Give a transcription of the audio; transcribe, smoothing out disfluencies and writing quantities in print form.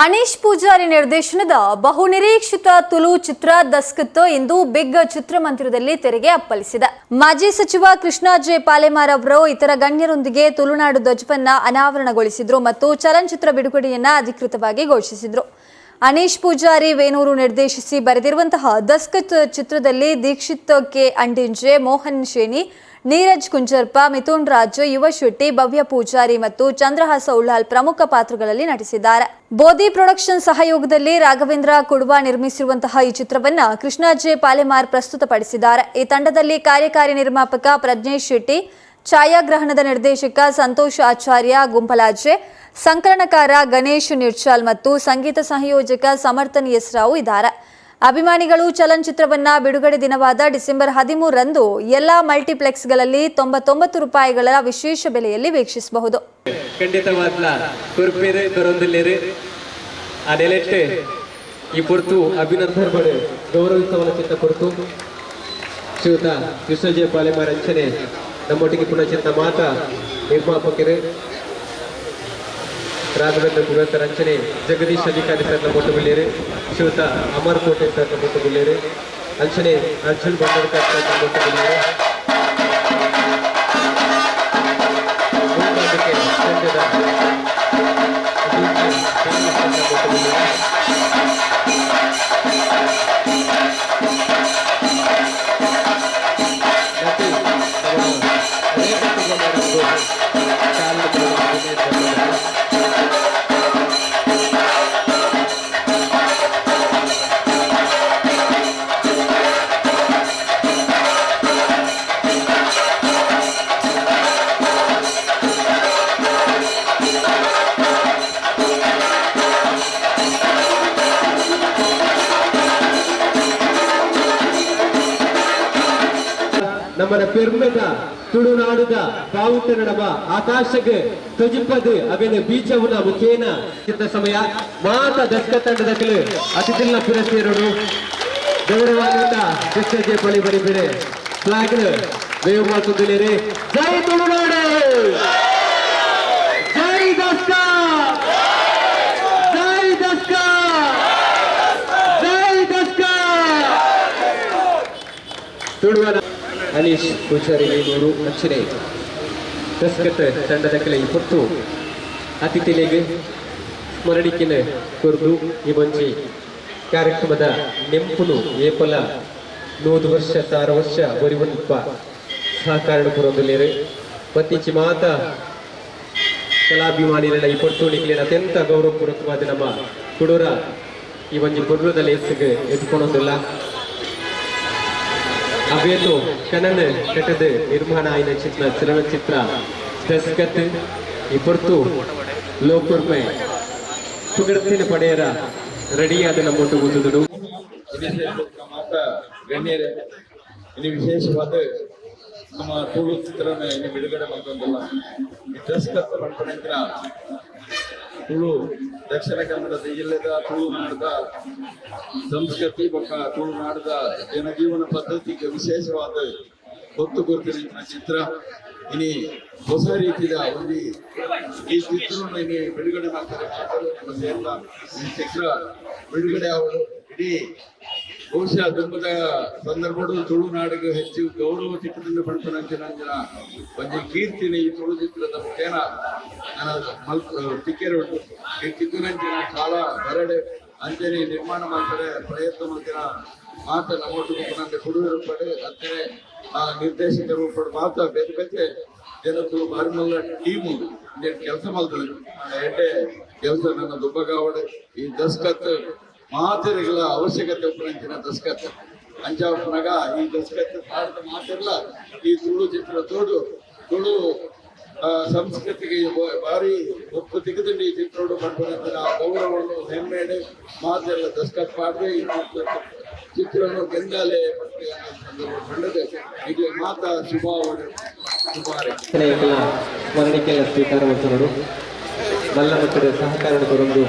ಅನೀಶ್ ಪೂಜಾರಿ ನಿರ್ದೇಶನದ ಬಹುನಿರೀಕ್ಷಿತ ತುಳು ಚಿತ್ರ ದಸ್ಕತ್ ಇಂದು ಬಿಗ್ ಚಿತ್ರಮಂದಿರದಲ್ಲಿ ತೆರೆಗೆ ಅಪ್ಪಳಿಸಿದೆ. ಮಾಜಿ ಸಚಿವ ಕೃಷ್ಣ ಜೆ ಪಾಲೆಮಾರ್ ಅವರು ಇತರ ಗಣ್ಯರೊಂದಿಗೆ ತುಳುನಾಡು ಧ್ವಜವನ್ನ ಅನಾವರಣಗೊಳಿಸಿದ್ರು ಮತ್ತು ಚಲನಚಿತ್ರ ಬಿಡುಗಡೆಯನ್ನ ಅಧಿಕೃತವಾಗಿ ಘೋಷಿಸಿದ್ರು. ಅನೀಶ್ ಪೂಜಾರಿ ವೇಣೂರು ನಿರ್ದೇಶಿಸಿ ಬರೆದಿರುವಂತಹ ದಸ್ಕತ್ ಚಿತ್ರದಲ್ಲಿ ದೀಕ್ಷಿತ್ ಕೆ ಅಂಡಿಂಜೆ, ಮೋಹನ್ ಶೇನಿ, ನೀರಜ್ ಕುಂಜರ್ಪ, ಮಿಥುನ್ ರಾಜ್, ಯುವ ಶೆಟ್ಟಿ, ಭವ್ಯ ಪೂಜಾರಿ ಮತ್ತು ಚಂದ್ರಹಾಸ ಉಳ್ಳಾಲ್ ಪ್ರಮುಖ ಪಾತ್ರಗಳಲ್ಲಿ ನಟಿಸಿದ್ದಾರೆ. ಬೋಧಿ ಪ್ರೊಡಕ್ಷನ್ ಸಹಯೋಗದಲ್ಲಿ ರಾಘವೇಂದ್ರ ಕುಡ್ವಾ ನಿರ್ಮಿಸಿರುವಂತಹ ಈ ಚಿತ್ರವನ್ನ ಕೃಷ್ಣ ಜೆ ಪಾಲೆಮಾರ್ ಪ್ರಸ್ತುತಪಡಿಸಿದ್ದಾರೆ. ಈ ತಂಡದಲ್ಲಿ ಕಾರ್ಯಕಾರಿ ನಿರ್ಮಾಪಕ ಪ್ರಜ್ನೇಶ್ ಶೆಟ್ಟಿ, ಛಾಯಾಗ್ರಹಣದ ನಿರ್ದೇಶಕ ಸಂತೋಷ್ ಆಚಾರ್ಯ ಗುಂಪಲಾಜೆ, ಸಂಕಲನಕಾರ ಗಣೇಶ್ ನಿರ್ಚಾಲ್ ಮತ್ತು ಸಂಗೀತ ಸಂಯೋಜಕ ಸಮರ್ಥನ್ ಎಸ್ ರಾವ್ ಇದ್ದಾರೆ. ಅಭಿಮಾನಿಗಳು ಚಲನಚಿತ್ರವನ್ನ ಬಿಡುಗಡೆ ದಿನವಾದ ಡಿಸೆಂಬರ್ 13ರಂದು ಎಲ್ಲಾ ಮಲ್ಟಿಪ್ಲೆಕ್ಸ್ಗಳಲ್ಲಿ ₹99 ವಿಶೇಷ ಬೆಲೆಯಲ್ಲಿ ವೀಕ್ಷಿಸಬಹುದು. ಖಂಡಿತವಾದ ಕುರ್ಪಿರೆ ಬರೋದಿಲ್ಲೇರಿ ಅದೆಲೆಟ್ಟೆ ಈ ಪೊರ್ತು ಅಭಿನಂದನೆ ಗೌರವಿಸುವ ಚಿತ್ತ ಕೊರತು ಶ್ರೀಯುತ ಕೃಷ್ಣ ಜೆ ಪಾಲೆಮಾರ್ ಅಂಚನೆ ನಮ್ಮೊಟ್ಟಿಗೆ ಪುನಃ ಚಿತ್ತ ಮಾತ ನಿರ್ಮಾಪಕರೇ ರಾಘವೇಂದ್ರ ಕುಡ್ವಾ ಅಂಚನೆ ಜಗದೀಶ್ ಅಧಿಕಾರಿ ಸರ್ ನಮ್ಮ ಒಟ್ಟುಗುಳ್ಳೇರಿ, ಶ್ರೀಯುತ ಅಮರ್ ಕೋಟೆ ಸರ್ ನಮ್ಮ ಒಟ್ಟುಗುಳ್ಳೇರಿ, ಅಂಚನೆ ಅರ್ಜುನ್ ಬಂಡರ್ಕರ್ ಸರ್ ನಮ್ಮ ಒಟ್ಟುಗುಳ್ಳೇರಿ, നമ്മുടെ പെരുമത ತುಳುನಾಡುದ ಬಾವುಟನಡಬ ಆಕಾಶಕ್ಕೆ ತೊಜಿಪ್ಪದು ಅವೇನು ಬೀಜವುನ ಮುಖೇನ ಚಿತ್ತ ಸಮಯ ಮಾತ ದಸ್ಕ ತಂಡದಕ್ಕಲು ಅತಿಥಿನ ಪುರಸ್ಕರರು ಗೌರವಾನ್ವಿತ Krishna J Palemar flag wave ಮಾಡ್ತಿದ್ದಾರೆ. ಜೈ ತುಳುನಾಡು, ಜೈ ದಸ್ಕ, ಜೈ ದಸ್ಕ, ಜೈ ದಸ್ಕ. ತುಳುವನ ಅನೀಶ್ ಪೂಜಾರಿ ವೇಣೂರು ಅಂಚನೆ ದಸ್ಕತ್ ತಂಡದ ಕೆಲ ಈ ಹೊತ್ತು ಅತಿಥಿಗಳಿಗೆ ಸ್ಮರಣಿಕೆನ ಕೊರ್ದು ಈ ಮಂಜಿ ಕಾರ್ಯಕ್ರಮದ ನೆಂಪುನು ಏಪಲ 100 ವರ್ಷ 6 ವರ್ಷ ಬರಿವಲ್ಪ ಸಹಕಾರಣ ಕೊರೊಂದಿಲ್ಲೇರು ಮತ್ತೀಚೆ ಮಾತ ಕಲಾಭಿಮಾನಿಗಳ ಈ ಪೊರ್ತುಣಿಗೆ ಅತ್ಯಂತ ಗೌರವಪೂರ್ವಕವಾದ ನಮ್ಮ ಕುಡೂರ ಈ ಒಂದು ಕೊರ್ಲದಲ್ಲಿ ಎಸ್ಸಿಗೆ ಎತ್ಕೊಳೋದಿಲ್ಲ. ಅವೇನು ಕನ್ನಡ ಕಟ್ಟದ ನಿರ್ಮಾಣ ಆಯ್ದ ಚಿತ್ರ ಚಲನಚಿತ್ರ ದಸ್ಕತ್ ಈ ಪೊರ್ತು ಲೋಕರ್ಮೆ ಸುಗರ್ತಿನ ಪಡೆಯರ ರೆಡಿಯಾದ ನಮ್ಮೊಟ್ಟು ಗುಂದುದು ಗಣ್ಯರೇ ಇನ್ನು ವಿಶೇಷವಾದ ನಮ್ಮ ತುಳು ಚಿತ್ರನ ಇನ್ನು ಬಿಡುಗಡೆ ಮಾಡ್ಕೊಂಡಲ್ಲ ಈ ದಸ್ಕತ್ ಮಾಡ್ಕೊಂಡ್ರ ತುಳು ದಕ್ಷಿಣ ಕನ್ನಡದ ಜಿಲ್ಲೆದ ತುಳುನಾಡದ ಸಂಸ್ಕೃತಿ ಮತ್ತು ತುಳುನಾಡದ ಜನಜೀವನ ಪದ್ಧತಿಗೆ ವಿಶೇಷವಾದ ಹೊತ್ತು ಗುರುತಿನ ಚಿತ್ರ ಇನಿ ಹೊಸ ರೀತಿಯ ಒಂದು ಈ ಚಿತ್ರವನ್ನು ಇನ್ನು ಬಿಡುಗಡೆ ಮಾಡ್ತಾರೆ. ಈ ಚಿತ್ರ ಬಿಡುಗಡೆ ಅವರು ಇಡೀ ಬಹುಶಃ ದುಂಬದ ಸಂದರ್ಭಗಳು ತುಳುನಾಡಿಗೆ ಹೆಚ್ಚು ಗೌರವ ಚಿತ್ರದಿಂದ ಪಡ್ಕೊಂಡಂಚಿನ ಒಂದು ಕೀರ್ತಿನ ಈ ತುಳು ಚಿತ್ರದ ಮುಖೇನ ನನ್ನ ಟಿಕೆಟ್ ಉಂಟು ಈ ಕಿತ್ತುನಂಚಿನ ಕಾಲ ಬರಡೆ ಅಂಜನೆ ನಿರ್ಮಾಣ ಮಾಡ್ತಾರೆ ಪ್ರಯತ್ನ ಮಾಡ್ತೀರ ಮಾತ ನಮ್ಮೊಟ್ಟು ಕುಡುವರು ಪಡೆ ಅಂತಾರೆ ಆ ನಿರ್ದೇಶಕರು ಪಡೆ ಮಾತ ಬೇರೆ ಬೇರೆ ಜನರು ಬಾರಿಮಲ್ಲ ಟೀಮು ಕೆಲಸ ಮಾಡ್ತಾರೆ. ಎಡ್ಡೆ ಕೆಲಸ ನನ್ನ ದುಬ್ಬಗಾವಡೆ ಈ ದಸ್ಕತ್ ಮಾತೆರೆಗಳ ಅವಶ್ಯಕತೆ ಉಪರಂಚಿನ ದಸ್ಕತ್ ಅಂಚಾಪನಗ ಈ ದಸ್ಕತ್ ಭಾರತ ಮಾತಿರಲ್ಲ ಈ ತುಳು ಚಿತ್ರ ತೋಡು ತುಳು ಸಂಸ್ಕೃತಿಗೆ ಭಾರಿ ಒಪ್ಪು ತೆಗೆದುಕೊಂಡು ಈ ಚಿತ್ರಗಳು ಮಾಡ್ಕೊಂಡ ಗೌರವವನ್ನು ಹೆಮ್ಮೆಡೆ ಮಾತೆಲ್ಲ ದಸ್ಕತ್ ಪಾಡ್ರೆ ಈ ಚಿತ್ರವನ್ನು ಗೆಂದಾಲೆ ಮಂಡದೆ ಇದು ಮಾತಾ ಶುಭಾವಣೆ ಸ್ಮರಣಿಕೆಯ ಸ್ವೀಕಾರ ಮಾಡ್ತಾರೆ. ನನ್ನ ಮಕ್ಕಳ ಸಹಕಾರ ಕೊರೊಂದು